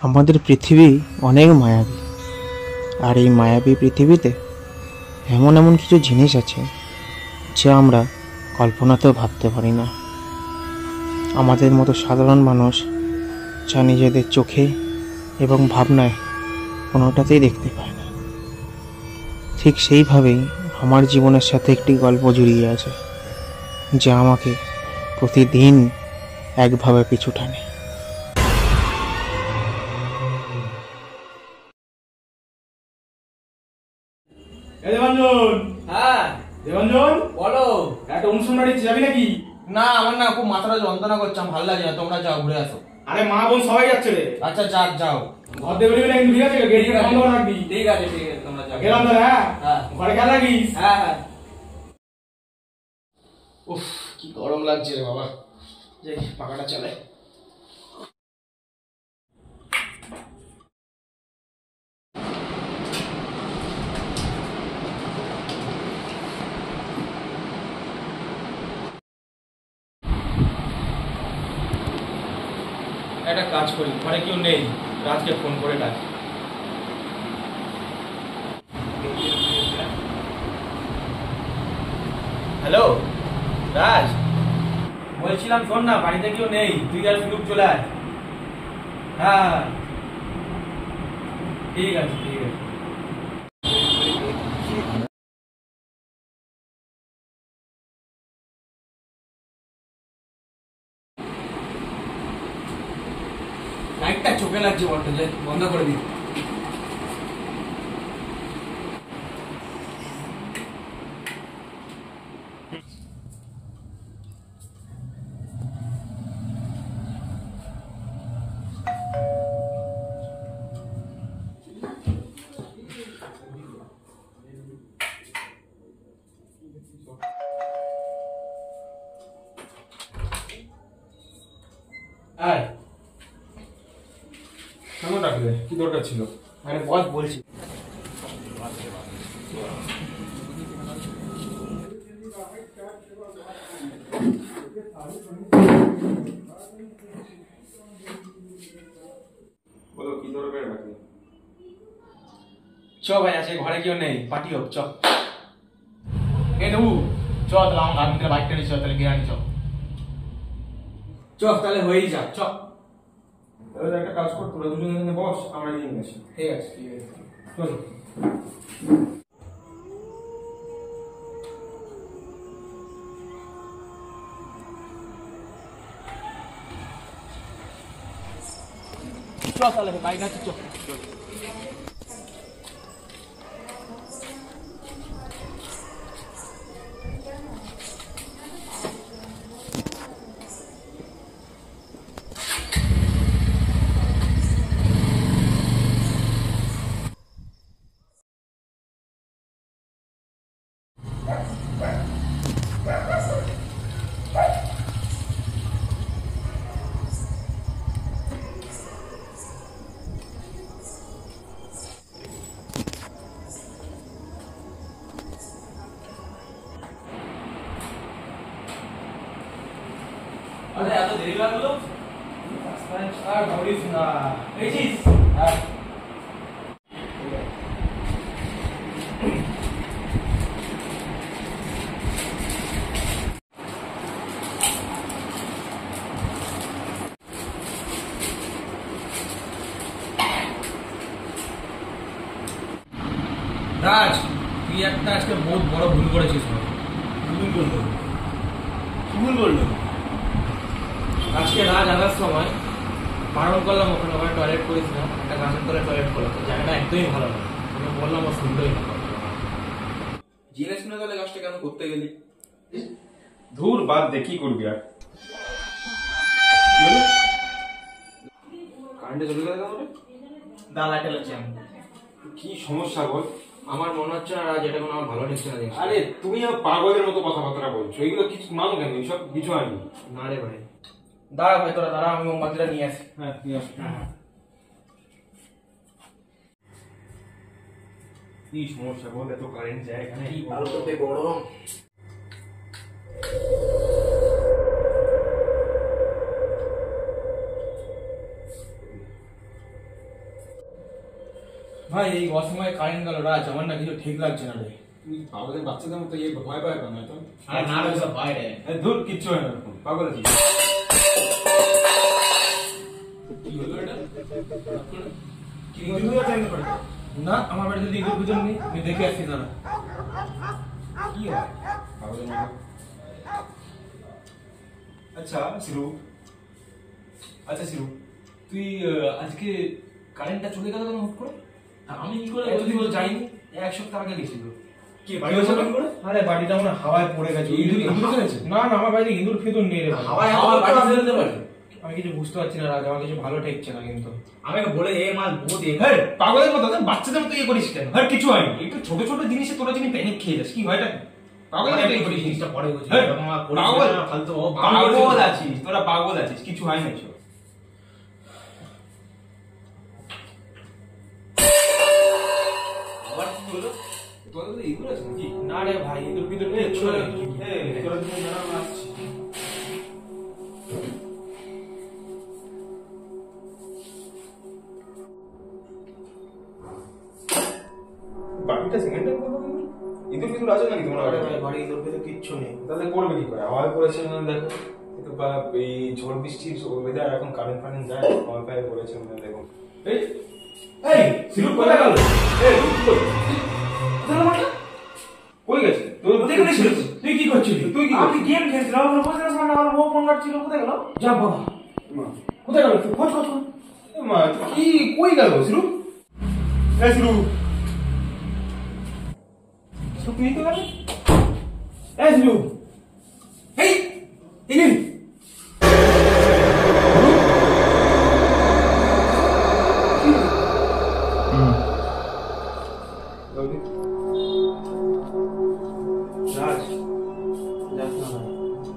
আমাদের পৃথিবী অনেক মায়াবী, আর এই মায়াবী পৃথিবীতে এমন এমন কিছু জিনিস আছে যা আমরা কল্পনাতেও ভাবতে পারি না। আমাদের মতো সাধারণ মানুষ যা নিজেদের চোখে এবং ভাবনায় কোনোটাতেই দেখতে পায় না। ঠিক সেইভাবেই আমার জীবনের সাথে একটি গল্প জড়িয়ে আছে যা আমাকে প্রতিদিন একভাবে পিছু টানে। দেবাঞ্জন, হ্যাঁ দেবাঞ্জন, বলো। একটা অনুষ্ঠান বাড়িতে যাবি নাকি? না, আমার না খুব মাথাটা যন্ত্রণা করছে, আমার ভালো লাগে না। তোমরা যাও, ঘুরে আসো। আরে মা বোন সবাই যাচ্ছে রে। আচ্ছা যাও। ঘর দেবে না কিন্তু, ঠিক আছে? গেট বন্ধ করে রাখবি। ঠিক আছে তোমরা যাও। গেলাম তো। হ্যাঁ হ্যাঁ ঘরে খেয়াল রাখিস। হ্যাঁ। উফ, কি গরম লাগছে রে বাবা। যে পাখাটা চালাই। একটা কাজ করি, ঘরে কেউ নেই, রাজকে ফোন করে ডাকি। হ্যালো রাজ, বলছিলাম শোন না, বাড়িতে কেউ নেই, তুই আর ফিরুক চলে আয়। হ্যাঁ ঠিক আছে। লাইটটা চোখে লাগছে বড্ড, যে বন্ধ করে দিই। আয়। কেন ডাকলে? কি দরকার ছিল? আরে বস, বলছি। বলো কি দরকার ডাকলে? চ ভাই, আছে ঘরে কেউ নেই, পার্টি হোক। চ এ দেবু, চ তাহলে আমার গাড়ি থেকে বাইকটা নিয়ে চ, তাহলে গিয়ে আনি। চ তাহলে হয়েই যা। চ তাহলে একটা কাজ কর, তোরা দুজনে বস, আমরা নিয়ে গেছি। ঠিক আছে চল। তাহলে বাইক আছে। চ আরে এত দেরি লাগলো? আর বলিস না, পেয়েছিস? হ্যাঁ রাজ, তুই একটা আজকে বহুত বড় ভুল করেছিস। ভুল করলো? কি ভুল করলো? আজকে রাজ আসার সময় বারণ করলাম, ওখানে টয়লেট করিস না, একটা গাছের তলায় টয়লেট করলাম, জায়গাটা একদমই ভালো না। আমি বললাম ও শুনলই না। জেনে শুনে তাহলে কাজটা কেন করতে গেলি? ধুর বাদ দে, কি করবি আর। কারেন্টে চলে গেল কেন? লাইট লাগছে। কি সমস্যা বল? আমার মনে হচ্ছে না রাজ, এটা কোনো আমার ভালো ঠেকছে না। আরে তুমি পাগলের মতো কথাবার্তা বলছো, এগুলো কিছু মানো কেন? এইসব কিছু আনি না রে ভাই। দাঁড়া ভাই, তোরা দাঁড়া, আমি মোমবাতিটা নিয়ে আসি। হ্যাঁ নিয়ে আস। কি সমস্যা বল? এত কারেন্ট যায় এখানে? কি বলতো গরম। ভাই এই অসময়ে কারেন্ট গেল রাজ, আমার না কিছু ঠিক লাগছে না রে। তুই পাগলের বাচ্চাদের মতো ভয় পায় কেন তো? আরে না রে, সব ভয় রে। ধুর কিচ্ছু হয় না, পাগল আছিস। কি হলো এটা? কি না আমার বাড়িতে যদি ইঁদুর ভিতর নেই, আমি দেখে আসছি না। কি হয় পাগলের মতো? আচ্ছা শিরু, তুই আজকে কারেন্টটা চলে গেল কেন হুট করে? আমি কি করে এতদিন বলবো তো জানি? যাইনি, এক সপ্তাহ আগে গেছিল। কি বাড়ি হয়েছে কেমন করে? আরে বাড়িটা মনে হয় হাওয়ায় পড়ে গেছে। ইঁদুর খেয়েছে? না না, আমার বাড়িতে ইঁদুর ফিঁদুর নেই রে ভাই। হাওয়ায় বাড়ি ফেলতে পারে। আমি কিছু বুঝতে পারছি না রাজ, আমার কিছু ভালো ঠেকছে না কিন্তু। আমাকে বলে এ মাল বহুত হ্যাঁ পাগলের মতো বাচ্চাদের মতো করিস কেন? হ্যাঁ কিছু হয়নি, একটু ছোট ছোট জিনিসে তোরা যিনি প্যানিক খেয়ে যাস, কি হয় এটা? পাগলের মতো করিস জিনিসটা পরে বুঝি। পাগল আছিস তোরা, পাগল আছিস, কিছু হয় না। আবার কি হলো? তোদের তো ইঁদুর আছে নাকি? না রে ভাই, ইঁদুর ফিঁদুর কিচ্ছু নেই। তোরা দুজন দাঁড়া, আমরা আসছি। বাড়িটা সিমেন্টের করবো কিন্তু ইঁদুর ফিঁদুর আছে নাকি তোমার আরে বাড়িতে? ভাই, বাড়ি ইঁদুর ফিঁদুর কিচ্ছু নেই। তাহলে করবে কি করে? হাওয়ায় পড়েছে না দেখো, কিন্তু এই ঝড় বৃষ্টির ওয়েদার, এখন কারেন্ট ফারেন্ট যায়, হাওয়ায় ফায়ায় পড়েছে না দেখো। এই এই সিলুক কোথায় গেল? এই কই গেছে? তুই কোথায় গেছিস? তুই কি করছিলি? তুই কি আমি গেম খেলছিলাম, আমার বসে গেছে, আমার বউ ফোন করছিল, কোথায় গেল? যা বাবা, কোথায় গেল? তুই খোঁজ খোঁজ খোঁজ। মা কি কই গেল সিলুক? এই সিলুক তুই তো গেলি? এই জিলু, এই ইনি রাজ, যাস না ভাই।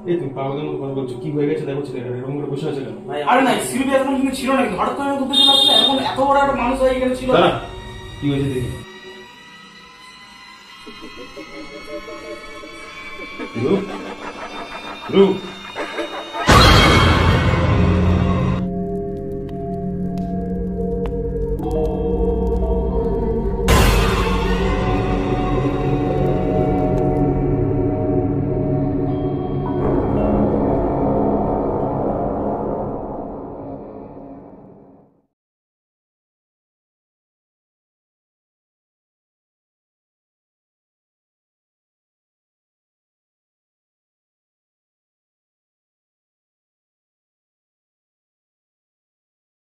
এই তুমি পাগলের মতো কথা বলছো, কি হয়ে গেছে দেখো ছেলেটা এরকম করে বসে আছে কেন? ভাই আরে না, সিলুপি এরকম কিন্তু ছিল নাকি? হঠাৎ করে ঘুরতে চলে আসলে এখন এত বড় একটা মানুষ হয়ে গেছে ছিল। দাঁড়া, কি হয়েছে দেখি। রূপ রূপ